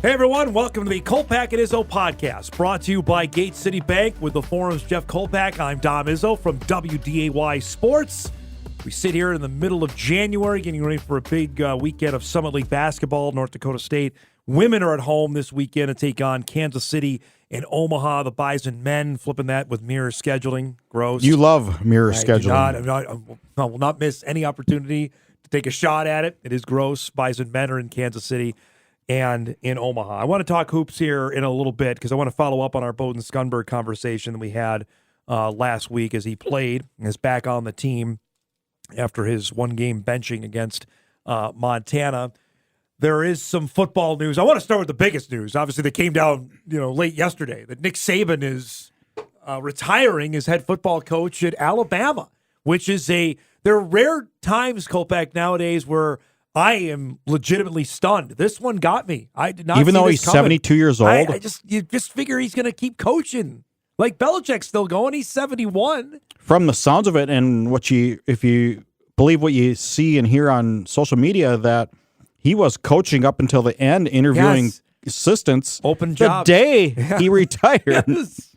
Hey everyone, welcome to the Kolpack and Izzo Podcast, brought to you by Gate City Bank with the Forum's Jeff Kolpack. I'm Dom Izzo from WDAY Sports. We sit here in the middle of January, getting ready for a big weekend of Summit League basketball. North Dakota State women are at home this weekend to take on Kansas City and Omaha. The Bison men flipping that with mirror scheduling. Gross. You love mirror scheduling. I will not miss any opportunity to take a shot at it. It is gross. Bison men are in Kansas City and in Omaha. I want to talk hoops here in a little bit because I want to follow up on our Bowden Scunberg conversation that we had last week as he played and is back on the team after his one-game benching against Montana. There is some football news. I want to start with the biggest news. Obviously, that came down late yesterday, that Nick Saban is retiring as head football coach at Alabama, which is there are rare times, Kolpack, nowadays where I am legitimately stunned. This one got me. I did not. Even see though this he's coming. 72 years old, you just figure he's going to keep coaching. Like Belichick's still going. He's 71. From the sounds of it, and if you believe what you see and hear on social media, that he was coaching up until the end, interviewing assistants. Open job. The day he retired. Yes.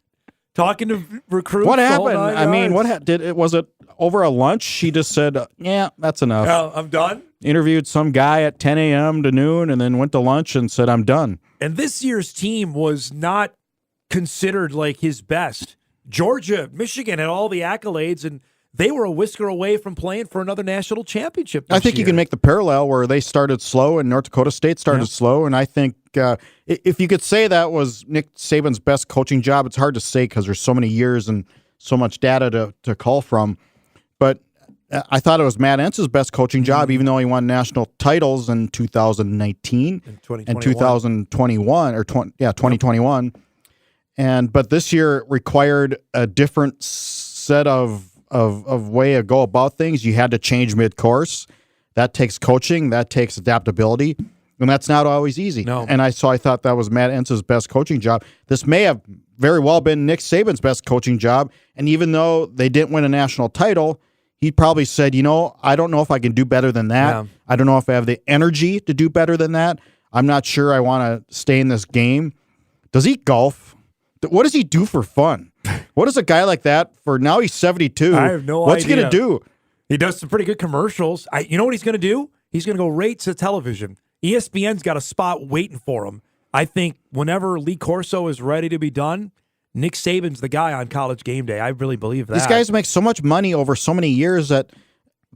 Talking to recruits. What happened? I mean, was it over a lunch? She just said, "Yeah, that's enough. I'm done." Interviewed some guy at 10 a.m. to noon, and then went to lunch and said, "I'm done." And this year's team was not considered like his best. Georgia, Michigan had all the accolades, and they were a whisker away from playing for another national championship this I think year. you can make the parallel where they started slow and North Dakota State started slow, and I think if you could say that was Nick Saban's best coaching job, it's hard to say because there's so many years and so much data to call from. But I thought it was Matt Entz's best coaching job, even though he won national titles in 2019 and 2021. But this year required a different set of way to go about things. You had to change mid-course. That takes coaching. That takes adaptability. And that's not always easy. No. And I thought that was Matt Entz's best coaching job. This may have very well been Nick Saban's best coaching job. And even though they didn't win a national title, he probably said, I don't know if I can do better than that. Yeah. I don't know if I have the energy to do better than that. I'm not sure I want to stay in this game. Does he golf? What does he do for fun? What is a guy like that for? Now he's 72. I have no idea. What's he going to do? He does some pretty good commercials. You know what he's going to do? He's going to go right to television. ESPN's got a spot waiting for him. I think whenever Lee Corso is ready to be done, Nick Saban's the guy on College Game Day. I really believe that. These guys make so much money over so many years that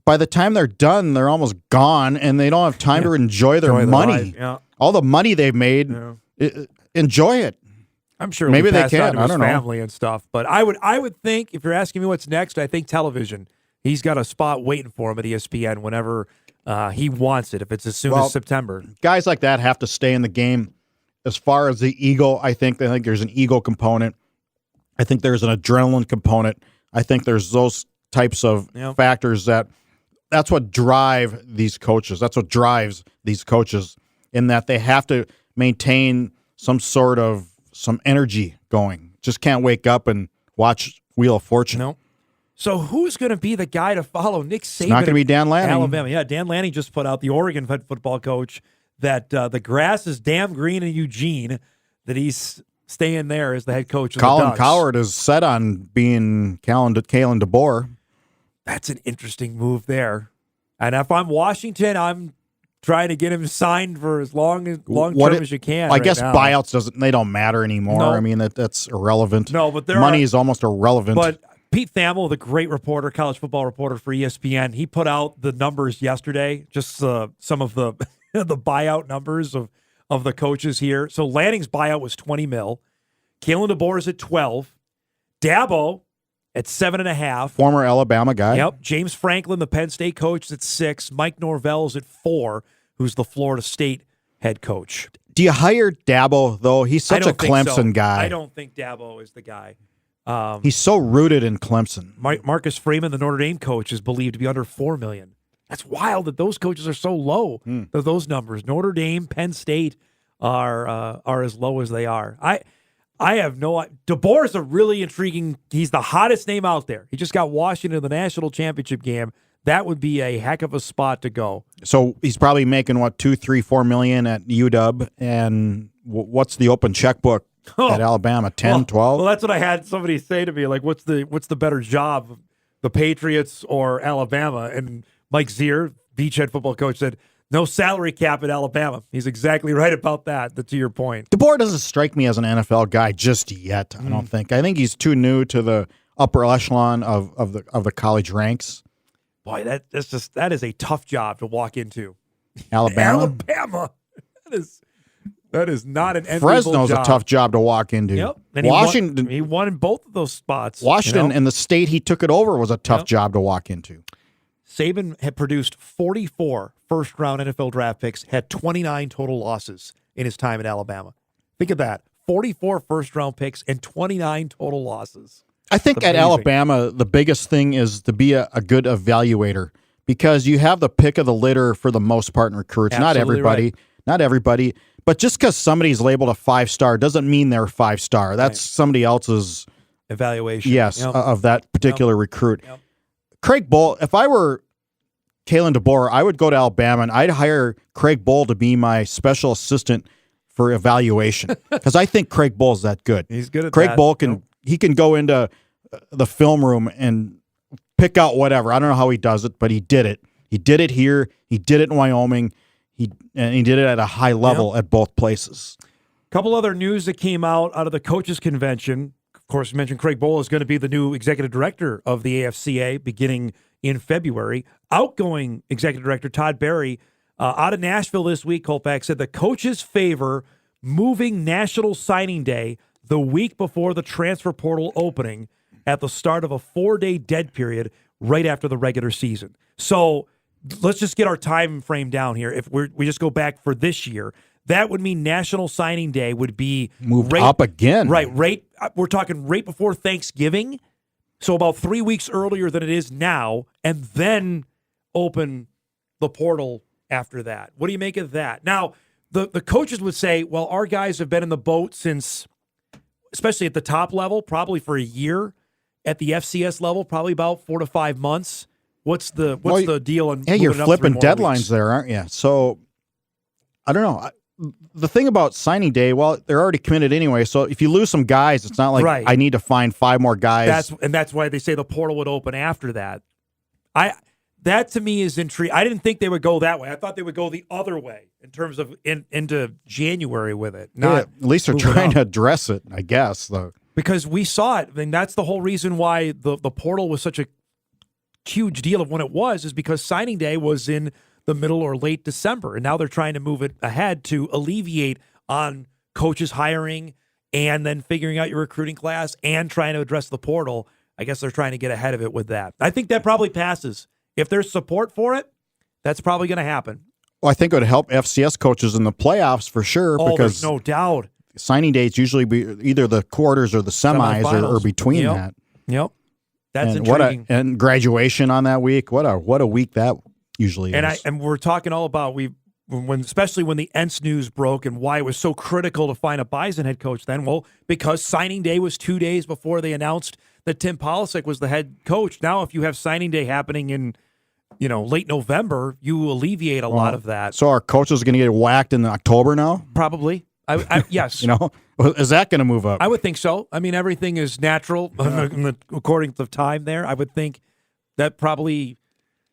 by the time they're done, they're almost gone, and they don't have time to enjoy their money. All the money they've made, enjoy it. I'm sure maybe they can. I don't know. Family and stuff, but I would think if you're asking me what's next, I think television. He's got a spot waiting for him at ESPN whenever he wants it. If it's as soon as September, guys like that have to stay in the game. As far as the ego, I think there's an ego component. I think there's an adrenaline component. I think there's those types of factors that's what drive these coaches. That's what drives these coaches in that they have to maintain some energy going. Just can't wake up and watch Wheel of Fortune. No. So who's going to be the guy to follow Nick Saban? It's not going to be Dan Lanning. Alabama. Yeah, Dan Lanning just put out, the Oregon head football coach, that the grass is damn green in Eugene, that he's staying there as the head coach of the Ducks. Colin Cowherd is set on being Kalen DeBoer. That's an interesting move there. And if I'm Washington, I'm trying to get him signed for as long term as you can. I guess now. Buyouts don't matter anymore. No. I mean that's irrelevant. No, but money is almost irrelevant. But Pete Thamel, the great reporter, college football reporter for ESPN, he put out the numbers yesterday, just some of the the buyout numbers of the coaches here. So Lanning's buyout was $20 million. Kalen DeBoer is at 12. Dabo at 7.5. Former Alabama guy. Yep. James Franklin, the Penn State coach, is at 6. Mike Norvell's at 4, who's the Florida State head coach. Do you hire Dabo, though? He's such a Clemson guy. I don't think Dabo is the guy. He's so rooted in Clemson. Marcus Freeman, the Notre Dame coach, is believed to be under $4 million. That's wild that those coaches are so low. Those numbers. Notre Dame, Penn State are as low as they are. I have no. DeBoer is a really intriguing. He's the hottest name out there. He just got Washington in the national championship game. That would be a heck of a spot to go. So he's probably making $2, $3, $4 million at UW, and what's the open checkbook at Alabama? 10, 12? Well, that's what I had somebody say to me. Like, what's the better job, the Patriots or Alabama? And Mike Zier, beachhead football coach, said, no salary cap at Alabama. He's exactly right about that, to your point. DeBoer doesn't strike me as an NFL guy just yet, I don't think. I think he's too new to the upper echelon of the college ranks. Boy, that is a tough job to walk into. Alabama? That is not an enviable Fresno's job. a tough job to walk into. Yep. And Washington, he won in both of those spots. Washington and the state he took it over was a tough job to walk into. Saban had produced 44 first-round NFL draft picks, had 29 total losses in his time at Alabama. Think of that. 44 first-round picks and 29 total losses. I think at Alabama, the biggest thing is to be a good evaluator because you have the pick of the litter for the most part in recruits. Absolutely Not everybody. But just because somebody's labeled a 5-star doesn't mean they're 5-star. That's somebody else's evaluation. Yes, of that particular recruit. Yep. Craig Bohl, if I were Kalen DeBoer, I would go to Alabama and I'd hire Craig Bohl to be my special assistant for evaluation because I think Craig Bohl's that good. He's good at Craig that. Bohl can go into the film room and pick out whatever. I don't know how he does it, but he did it. He did it here. He did it in Wyoming. He did it at a high level at both places. A couple other news that came out of the coaches convention. Of course, you mentioned Craig Bohl is going to be the new executive director of the AFCA beginning in February. Outgoing executive director Todd Berry out of Nashville this week, Kolpack, said the coaches favor moving National Signing Day the week before the transfer portal opening at the start of a 4-day dead period right after the regular season. So let's just get our time frame down here. If we just go back for this year, that would mean National Signing Day would be moved up again. Right. We're talking right before Thanksgiving, so about 3 weeks earlier than it is now, and then open the portal after that. What do you make of that? Now, the coaches would say, well, our guys have been in the boat since, especially at the top level, probably for a year. At the FCS level, probably about 4 to 5 months. What's the deal? Yeah, you're flipping deadlines there, aren't you? So, I don't know. The thing about signing day, well, they're already committed anyway. So if you lose some guys, it's not like I need to find 5 more guys. That's why they say the portal would open after that. That to me is intriguing. I didn't think they would go that way. I thought they would go the other way in terms of into January with it. At least they're trying to address it, I guess, though. Because we saw it. I mean, that's the whole reason why the portal was such a huge deal of when it was, is because signing day was in the middle or late December, and now they're trying to move it ahead to alleviate on coaches hiring and then figuring out your recruiting class and trying to address the portal. I guess they're trying to get ahead of it with that. I think that probably passes. If there's support for it, that's probably going to happen. Well, I think it would help FCS coaches in the playoffs for sure. Oh, because there's no doubt. Signing dates usually be either the quarters or the semis or between that. Yep. That's intriguing. And graduation on that week. What a week that usually is. And we're talking all about especially when the Entz news broke and why it was so critical to find a Bison head coach then. Well, because signing day was 2 days before they announced that Tim Polasek was the head coach. Now, if you have signing day happening in late November, you alleviate a lot of that. So our coaches are going to get whacked in October now? Probably. Yes. Is that going to move up? I would think so. I mean, everything is natural according to the time there. I would think that probably,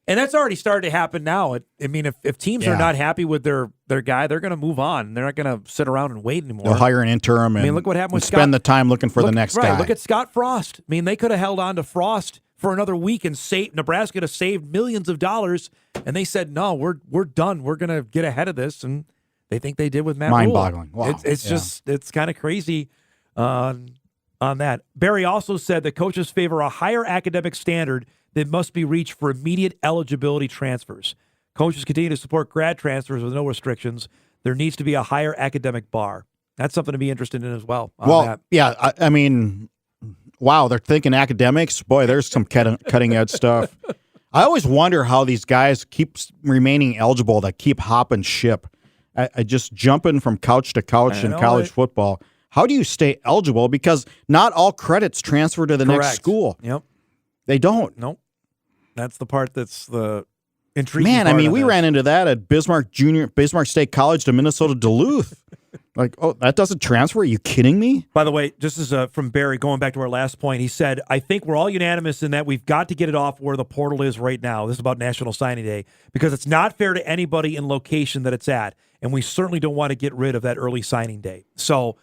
and that's already started to happen now. I mean, if teams are not happy with their guy, they're going to move on. They're not going to sit around and wait anymore. They'll hire an interim and look what happened with spend the time looking for the next guy. Look at Scott Frost. I mean, they could have held on to Frost for another week and Nebraska could have saved millions of dollars, and they said, no, we're done. We're going to get ahead of this, and they think they did with Matt Rhule. Mind-boggling. Wow. It's kind of crazy on that. Barry also said that coaches favor a higher academic standard that must be reached for immediate eligibility transfers. Coaches continue to support grad transfers with no restrictions. There needs to be a higher academic bar. That's something to be interested in as well. Yeah, I mean, wow, they're thinking academics. Boy, there's some cutting-edge stuff. I always wonder how these guys keep remaining eligible that keep hopping ship. I just jumping from couch to couch in college football. How do you stay eligible? Because not all credits transfer to the next school. Yep. They don't. Nope. That's the part that's the intriguing Man, I mean, we ran into that at Bismarck State College to Minnesota Duluth. Like, oh, that doesn't transfer? Are you kidding me? By the way, just as from Barry, going back to our last point, he said, I think we're all unanimous in that we've got to get it off where the portal is right now. This is about National Signing Day, because it's not fair to anybody in location that it's at, and we certainly don't want to get rid of that early signing day. So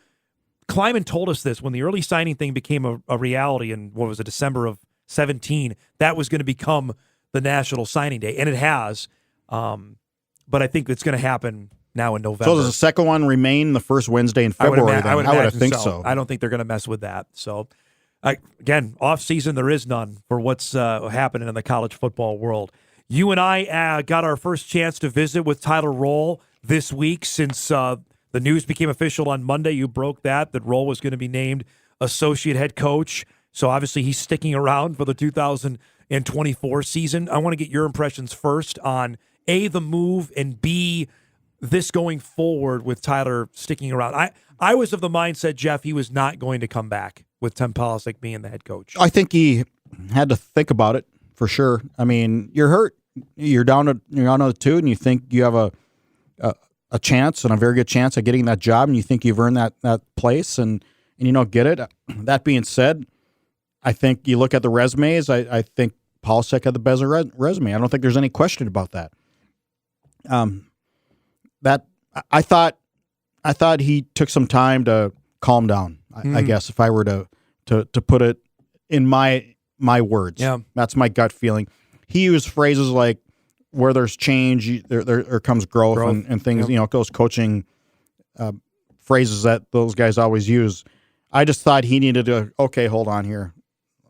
Kleiman told us this when the early signing thing became a reality in, what was it, December of 17, that was going to become the National Signing Day, and it has. But I think it's going to happen now in November. So does the second one remain the first Wednesday in February? I would think so. I don't think they're going to mess with that. So, again, off season, there is none for what's happening in the college football world. You and I got our first chance to visit with Tyler Roehl this week since the news became official on Monday. You broke that Roehl was going to be named associate head coach. So, obviously, he's sticking around for the 2024 season. I want to get your impressions first on, A, the move, and B, this going forward with Tyler sticking around. I was of the mindset, Jeff, he was not going to come back with Tim Polasek being the head coach. I think he had to think about it for sure. I mean, you're hurt. You're down to the 2, and you think you have a chance, and a very good chance at getting that job, and you think you've earned that place, and you don't get it. That being said, I think you look at the resumes. I think Polasek had the better resume. I don't think there's any question about that. That I thought he took some time to calm down. I guess if I were to put it in my words, that's my gut feeling. He used phrases like, "Where there's change, there comes growth," and things. Those coaching phrases that those guys always use. I just thought he needed to. Okay, hold on here.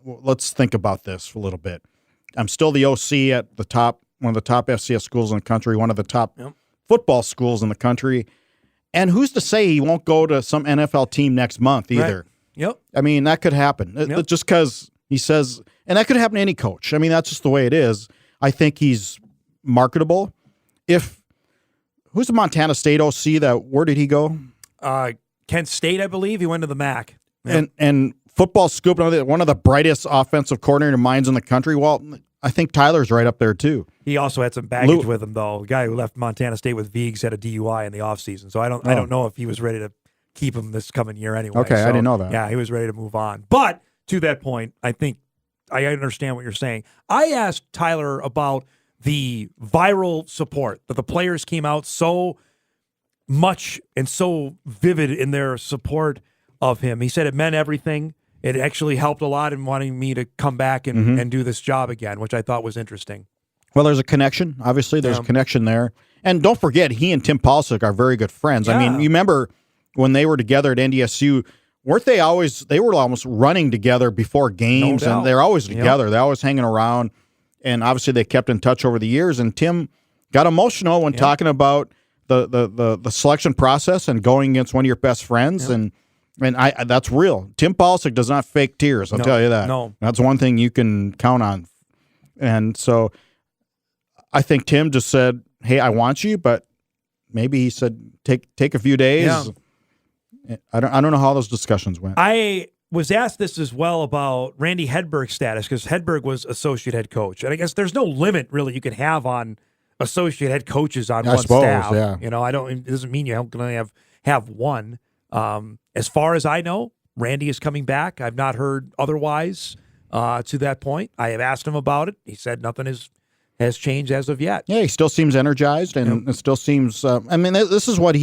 Let's think about this for a little bit. I'm still the OC at the top, one of the top FCS schools in the country, one of the top football schools in the country. And who's to say he won't go to some NFL team next month either? Right. Yep. I mean, that could happen. Just because he says, and that could happen to any coach. I mean, that's just the way it is. I think he's marketable. Who's the Montana State OC where did he go? Kent State, I believe. He went to the MAC. Yep. And Football Scoop, one of the brightest offensive coordinator minds in the country. Well, I think Tyler's right up there, too. He also had some baggage with him, though. The guy who left Montana State with Viggs had a DUI in the offseason. So I don't know if he was ready to keep him this coming year anyway. Okay, I didn't know that. Yeah, he was ready to move on. But to that point, I think I understand what you're saying. I asked Tyler about the viral support, that the players came out so much and so vivid in their support of him. He said it meant everything. It actually helped a lot in wanting me to come back and do this job again, which I thought was interesting. Well, there's a connection. Obviously, there's a connection there. And don't forget, he and Tim Polasek are very good friends. Yeah. I mean, you remember when they were together at NDSU, weren't they always, they were almost running together before games, and they're always together. They're always hanging around. And obviously, they kept in touch over the years. And Tim got emotional when talking about the selection process and going against one of your best friends. And that's real. Tim Polasek does not fake tears. I'll tell you that. No, that's one thing you can count on. And so I think Tim just said, "Hey, I want you," but maybe he said, "Take a few days." Yeah. I don't know how those discussions went. I was asked this as well about Randy Hedberg's status, because Hedberg was associate head coach, and I guess there's no limit really you can have on associate head coaches on one staff. Yeah. It doesn't mean you can only have one. As far as I know, Randy is coming back. I've not heard otherwise to that point. I have asked him about it. He said nothing has changed as of yet. Yeah, he still seems energized, and it still seems. This is what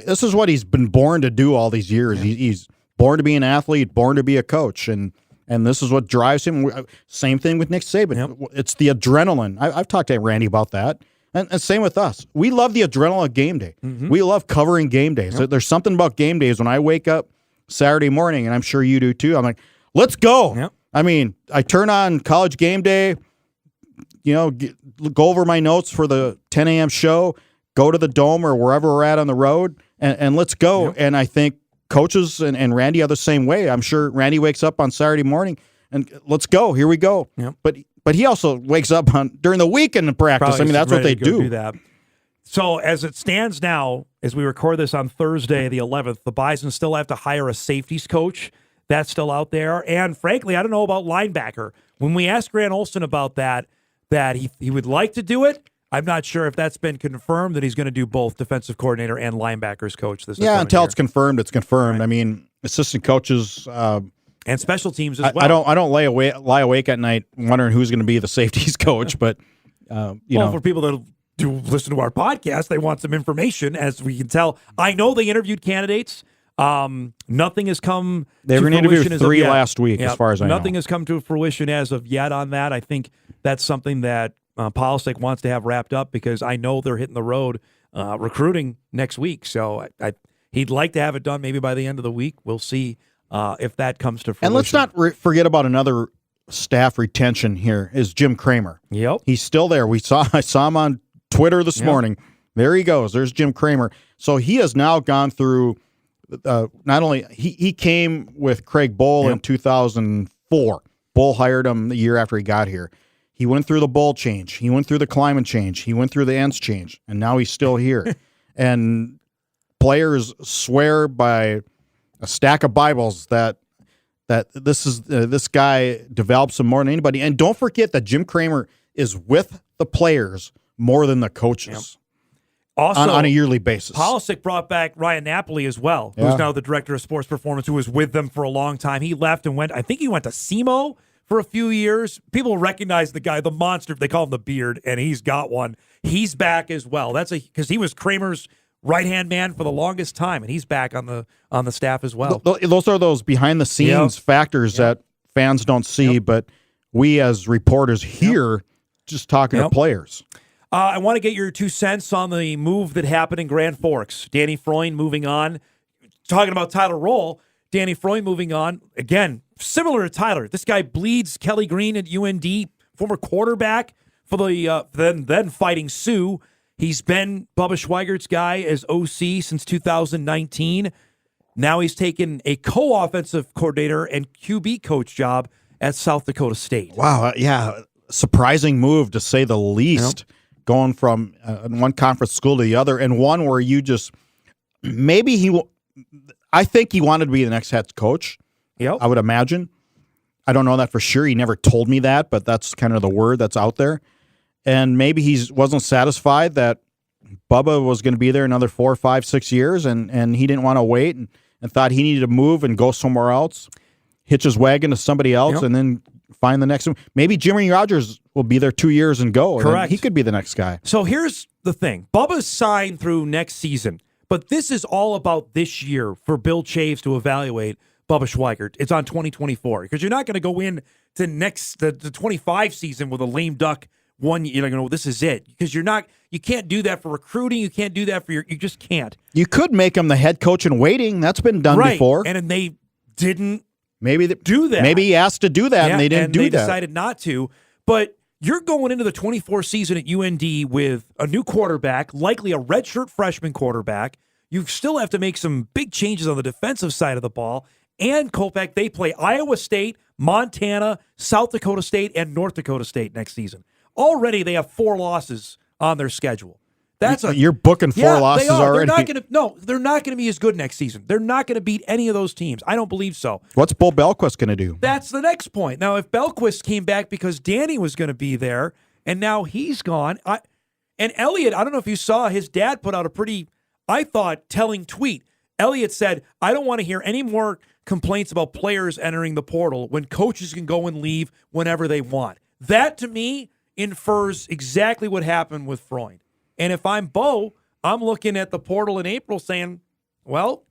This is what he's been born to do all these years. Yeah. He's born to be an athlete, born to be a coach, and this is what drives him. Same thing with Nick Saban. Yep. It's the adrenaline. I've talked to Randy about that. And same with us. We love the adrenaline of game day. Mm-hmm. We love covering game days. Yep. There's something about game days when I wake up Saturday morning, and I'm sure you do too. I'm like, let's go. Yep. I mean, I turn on College Game Day, go over my notes for the 10 a.m. show, go to the Dome or wherever we're at on the road, and let's go. Yep. And I think coaches and Randy are the same way. I'm sure Randy wakes up on Saturday morning and let's go. Here we go. Yep. But he also wakes up during the weekend to practice. Probably that's what they do. That. So as it stands now, as we record this on Thursday, the 11th, the Bison still have to hire a safeties coach. That's still out there. And frankly, I don't know about linebacker. When we asked Grant Olson about that he would like to do it, I'm not sure if that's been confirmed that he's going to do both defensive coordinator and linebackers coach this. Yeah, until year. it's confirmed, it's confirmed. Right. I mean, assistant coaches and special teams as well. I don't lie awake at night wondering who's going to be the safeties coach, but you know, for people that do listen to our podcast, they want some information. As we can tell, I know they interviewed candidates. Nothing has come. They were going to interview 3 last week, as far as I know. Nothing has come to fruition as of yet on that. I think that's something that Polasek wants to have wrapped up because I know they're hitting the road recruiting next week. So he'd like to have it done maybe by the end of the week. We'll see if that comes to fruition. And let's not forget about another staff retention here is Jim Kramer. Yep. He's still there. I saw him on Twitter this morning. There he goes. There's Jim Kramer. So he has now gone through not only he came with Craig Bowl in 2004. Bowl hired him the year after he got here. He went through the bowl change. He went through the Kleiman change. He went through the ends change, and now he's still here. And players swear by a stack of Bibles that this guy develops them more than anybody. And don't forget that Jim Kramer is with the players more than the coaches. Also, on a yearly basis. Polasek brought back Ryan Napoli as well, who's now the director of sports performance, who was with them for a long time. He left and went, I think he went to SEMO for a few years. People recognize the guy, the monster. They call him the Beard, and he's got one. He's back as well. That's because he was Kramer's right-hand man for the longest time, and he's back on the staff as well. Those are those behind-the-scenes factors that fans don't see, but we as reporters hear just talking to players. I want to get your 2 cents on the move that happened in Grand Forks. Danny Freund moving on. Talking about Tyler Roehl, Danny Freund moving on. Again, similar to Tyler. This guy bleeds Kelly Green at UND, former quarterback for the then Fighting Sioux. He's been Bubba Schweigert's guy as OC since 2019. Now he's taken a co-offensive coordinator and QB coach job at South Dakota State. Wow, surprising move to say the least. Going from one conference school to the other, and one where you just I think he wanted to be the next head coach. I would imagine. I don't know that for sure. He never told me that, but that's kind of the word that's out there. And maybe he wasn't satisfied that Bubba was going to be there another 4, 5, 6 years, and he didn't want to wait and thought he needed to move and go somewhere else, hitch his wagon to somebody else, and then find the next one. Maybe Jimmy Rogers will be there 2 years and go. Correct. And he could be the next guy. So here's the thing. Bubba's signed through next season, but this is all about this year for Bill Chaves to evaluate Bubba Schweigert. It's on 2024 because you're not going to go in to the 25 season with a lame duck one. You're like, this is it, because you can't do that for recruiting. You can't do that you just can't. You could make him the head coach in waiting. That's been done before. And they didn't do that. Maybe he asked to do that, and they didn't do that. They decided not to. But you're going into the 24 season at UND with a new quarterback, likely a redshirt freshman quarterback. You still have to make some big changes on the defensive side of the ball. And Kolpack, they play Iowa State, Montana, South Dakota State, and North Dakota State next season. Already they have 4 losses on their schedule. You're booking 4 losses already. They're not going to be as good next season. They're not going to beat any of those teams. I don't believe so. What's Bo Belquist going to do? That's the next point. Now, if Belquist came back because Danny was going to be there, and now he's gone, and Elliott, I don't know if you saw, his dad put out a pretty, I thought, telling tweet. Elliott said, I don't want to hear any more complaints about players entering the portal when coaches can go and leave whenever they want. That, to me, infers exactly what happened with Freund. And if I'm Bo, I'm looking at the portal in April saying, well,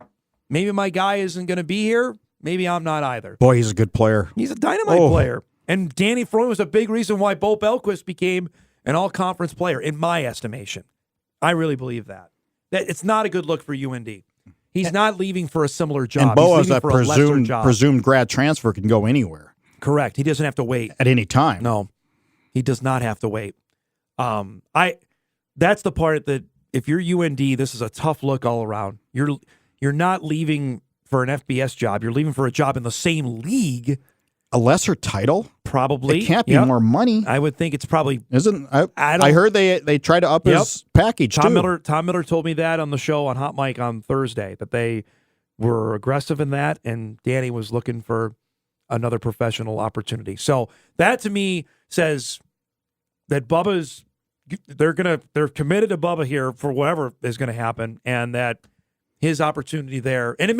maybe my guy isn't going to be here. Maybe I'm not either. Boy, he's a good player. He's a dynamite player. And Danny Freund was a big reason why Bo Belquist became an all-conference player, in my estimation. I really believe that. That it's not a good look for UND. He's not leaving for a similar job. And Bo, as a presumed grad transfer, can go anywhere. Correct. He doesn't have to wait. At any time. No, he does not have to wait. That's the part that if you're UND, this is a tough look all around. You're not leaving for an FBS job. You're leaving for a job in the same league. A lesser title? Probably. It can't be more money. I would think it's probably. Isn't? I heard they tried to up his package, Tom too. Tom Miller told me that on the show on Hot Mic on Thursday, that they were aggressive in that, and Danny was looking for another professional opportunity. So that, to me, says that Bubba's they're committed to Bubba here for whatever is going to happen, and that his opportunity there, and it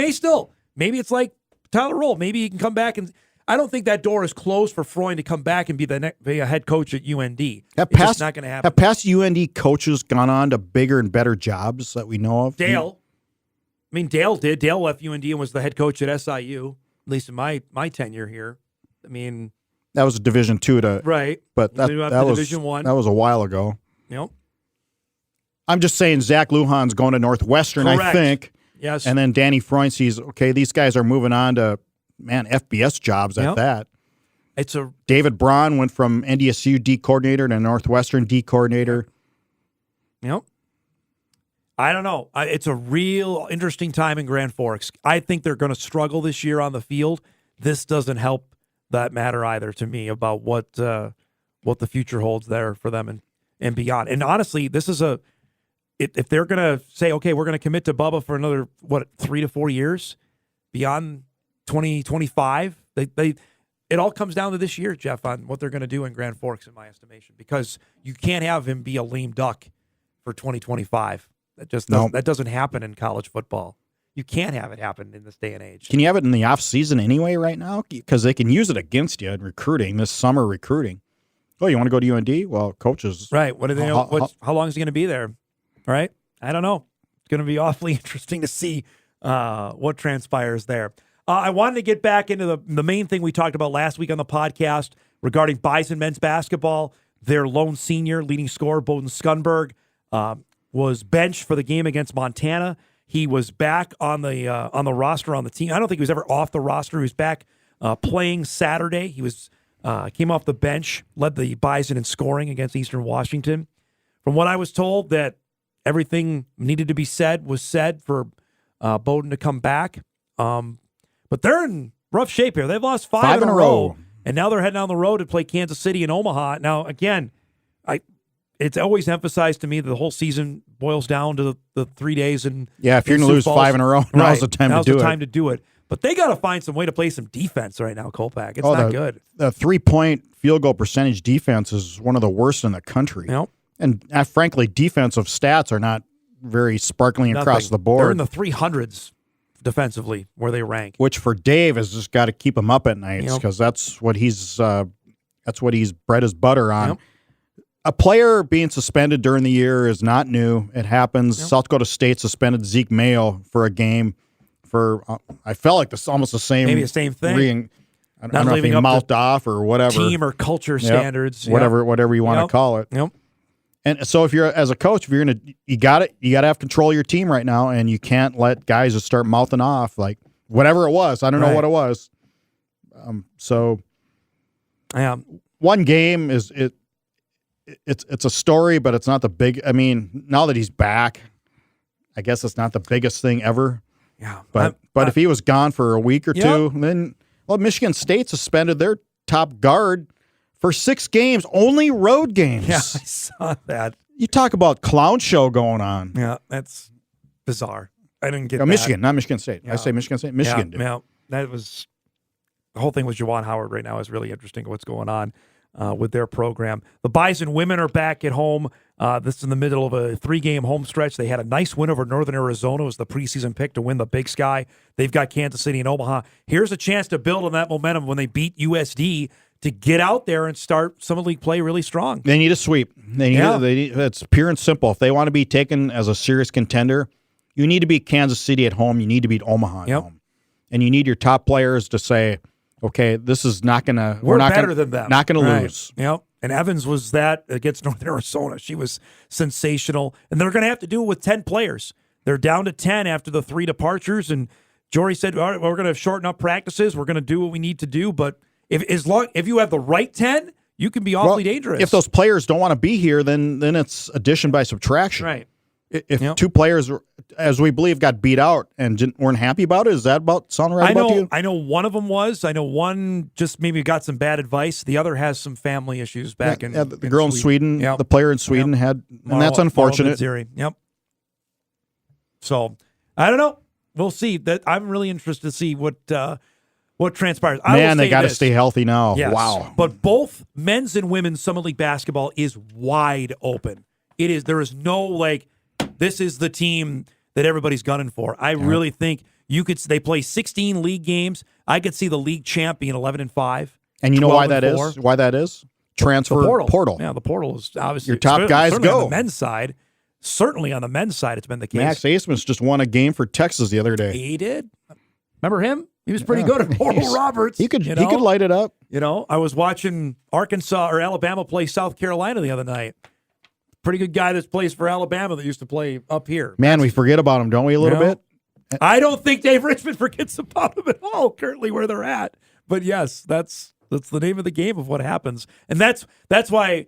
maybe it's like Tyler Roehl. Maybe he can come back, and I don't think that door is closed for Freund to come back and be a head coach at UND. It's just not going to happen. Have past UND coaches gone on to bigger and better jobs that we know of? Dale did. Dale left UND and was the head coach at SIU, at least in my tenure here. I mean, that was a Division II right, but that was Division I. That was a while ago. Yep. I'm just saying Zach Lujan's going to Northwestern, Correct. I think. Yes. And then Danny Freund sees, okay, these guys are moving on to, FBS jobs at that. David Braun went from NDSU D coordinator to Northwestern D coordinator. Yep. I don't know. It's a real interesting time in Grand Forks. I think they're going to struggle this year on the field. This doesn't help that matter either to me about what the future holds there for them and beyond. And honestly, this is if they're going to say, okay, we're going to commit to Bubba for another 3 to 4 years beyond 2025, it all comes down to this year, Jeff, on what they're going to do in Grand Forks, in my estimation, because you can't have him be a lame duck for 2025. That doesn't happen in college football. You can't have it happen in this day and age. Can you have it in the off season anyway right now? Because they can use it against you in recruiting, this summer recruiting. Oh, you want to go to UND? Well, coaches. Right. What do they know? How long is he going to be there? Right? I don't know. It's going to be awfully interesting to see what transpires there. I wanted to get back into the main thing we talked about last week on the podcast regarding Bison men's basketball. Their lone senior leading scorer, Bowden Skunberg, was benched for the game against Montana. He was back on the roster on the team. I don't think he was ever off the roster. He was back playing Saturday. He was came off the bench, led the Bison in scoring against Eastern Washington. From what I was told, that everything needed to be said was said for Bowden to come back. But they're in rough shape here. They've lost five in a row, and now they're heading down the road to play Kansas City and Omaha. Now, again, it's always emphasized to me that the whole season boils down to the 3 days. And if you're going to lose 5 in a row, now's the time to do it. But they got to find some way to play some defense right now, Kolpack. It's not good. The 3-point field goal percentage defense is one of the worst in the country. Yep. And frankly, defensive stats are not very sparkling across the board. They're in the 300s defensively where they rank. Which for Dave has just got to keep him up at nights because that's what he's bread his butter on. Yep. A player being suspended during the year is not new. It happens. Yep. South Dakota State suspended Zeke Mayo for a game for I felt like this almost the same. Maybe the same thing. I don't know if he mouthed off or whatever. Team or culture standards. Whatever you want to call it. Yep. And so if you're as a coach, if you're you got to have control of your team right now, and you can't let guys just start mouthing off like whatever it was. I don't know what it was. One game is it's a story, but it's not the big. I mean, now that he's back, I guess it's not the biggest thing ever. Yeah, but if he was gone for a week or two, then Michigan State suspended their top guard for 6 games, only road games. Yeah, I saw that. You talk about clown show going on. Yeah, that's bizarre. I didn't get that. Michigan, not Michigan State. Yeah. I say Michigan State. Michigan did. Yeah, that was the whole thing with Juwan Howard right now is really interesting. What's going on with their program? The Bison women are back at home. This is in the middle of a 3-game home stretch. They had a nice win over Northern Arizona. It was the preseason pick to win the Big Sky. They've got Kansas City and Omaha. Here's a chance to build on that momentum when they beat USD to get out there and start Summer League play really strong. They need a sweep. It's pure and simple. If they want to be taken as a serious contender, you need to beat Kansas City at home. You need to beat Omaha at home. And you need your top players to say, okay, this is not going to – we're not better than them. Not going to lose. Yep. And Evans was that against Northern Arizona. She was sensational. And they're going to have to do it with 10 players. They're down to 10 after the 3 departures. And Jory said, all right, we're going to shorten up practices. We're going to do what we need to do. But if you have the right 10, you can be awfully dangerous. If those players don't want to be here, then it's addition by subtraction. Right. If 2 players, as we believe, got beat out and weren't happy about it, is that sound right about you? I know one of them was. I know one just maybe got some bad advice. The other has some family issues back in the girl in Sweden. Yep. The player in Sweden had, and that's unfortunate. Yep. So I don't know. We'll see. That I'm really interested to see what what transpires. Man, they got to stay healthy now. Yes. Wow. But both men's and women's Summit League basketball is wide open. It is. There is no, like, this is the team that everybody's gunning for. I really think they play 16 league games. I could see the league champ being 11-5. And you know why that is? Why that is? Transfer portal. Yeah, the portal is obviously your top guys go. On the men's side, certainly on the men's side, it's been the case. Max Acemus just won a game for Texas the other day. He did. Remember him? He was pretty good at Oral Roberts. He could light it up. I was watching Arkansas or Alabama play South Carolina the other night. Pretty good guy that plays for Alabama that used to play up here. Man, we forget about him, don't we, a little bit? I don't think Dave Richmond forgets about him at all, currently where they're at. But yes, that's the name of the game of what happens. And that's why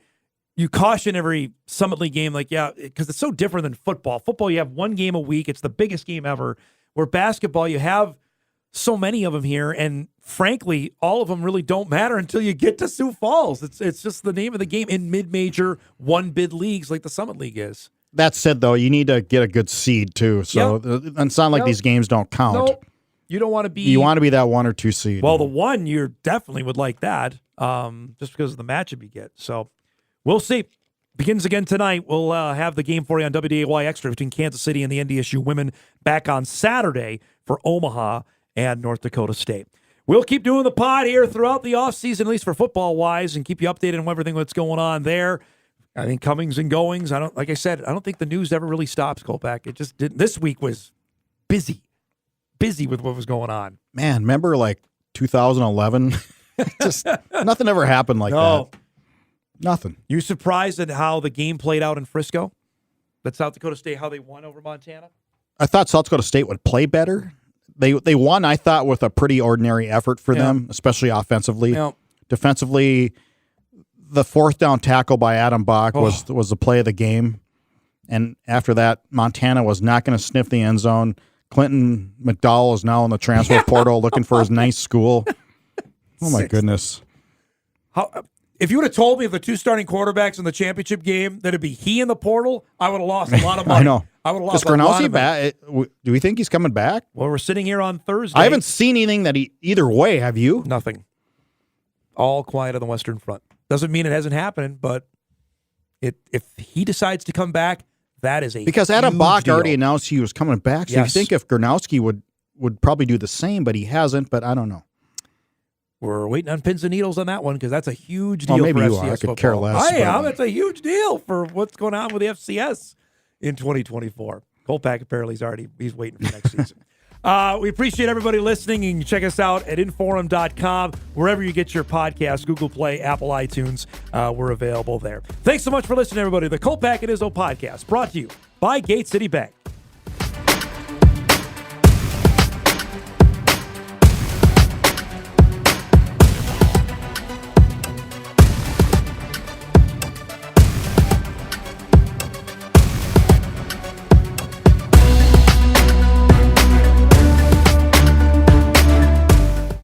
you caution every Summit League game, because it's so different than football. Football, you have one game a week. It's the biggest game ever. Where basketball, you have so many of them here, and frankly, all of them really don't matter until you get to Sioux Falls. It's just the name of the game in mid-major, one-bid leagues like the Summit League is. That said, though, you need to get a good seed, too. So it's not like these games don't count. Nope. You don't want to be... You want to be that 1 or 2 seed. Well, the 1, you definitely would like that, just because of the matchup you get. So we'll see. Begins again tonight. We'll have the game for you on WDAY Extra between Kansas City and the NDSU women back on Saturday for Omaha and North Dakota State. We'll keep doing the pod here throughout the offseason, at least for football-wise, and keep you updated on everything that's going on there. I think comings and goings. Like I said, I don't think the news ever really stops, Kolpack. It just didn't. This week was busy with what was going on. Man, remember 2011? Just nothing ever happened like that. Nothing. You surprised at how the game played out in Frisco? That South Dakota State, how they won over Montana? I thought South Dakota State would play better. They won, I thought, with a pretty ordinary effort for them, especially offensively. Yeah. Defensively, the 4th down tackle by Adam Bach was the play of the game. And after that, Montana was not going to sniff the end zone. Clinton McDowell is now in the transfer portal looking for his nice school. Oh, my goodness. If you would have told me of the 2 starting quarterbacks in the championship game that it'd be he in the portal, I would have lost a lot of money. I know. I would have lost a lot of back? Do we think he's coming back? Well, we're sitting here on Thursday. I haven't seen anything that either way. Have you? Nothing. All quiet on the Western Front. Doesn't mean it hasn't happened, but if he decides to come back, that is because Adam Bach deal. Already announced he was coming back. So you think if Gronowski would probably do the same, but he hasn't. But I don't know. We're waiting on pins and needles on that one because that's a huge deal maybe for you FCS are. I could football. care less. I am. It's a huge deal for what's going on with the FCS in 2024. Kolpack apparently he's waiting for next season. We appreciate everybody listening. You can check us out at inforum.com, wherever you get your podcasts, Google Play, Apple iTunes. We're available there. Thanks so much for listening, everybody. The Kolpack and Izzo Podcast, brought to you by Gate City Bank.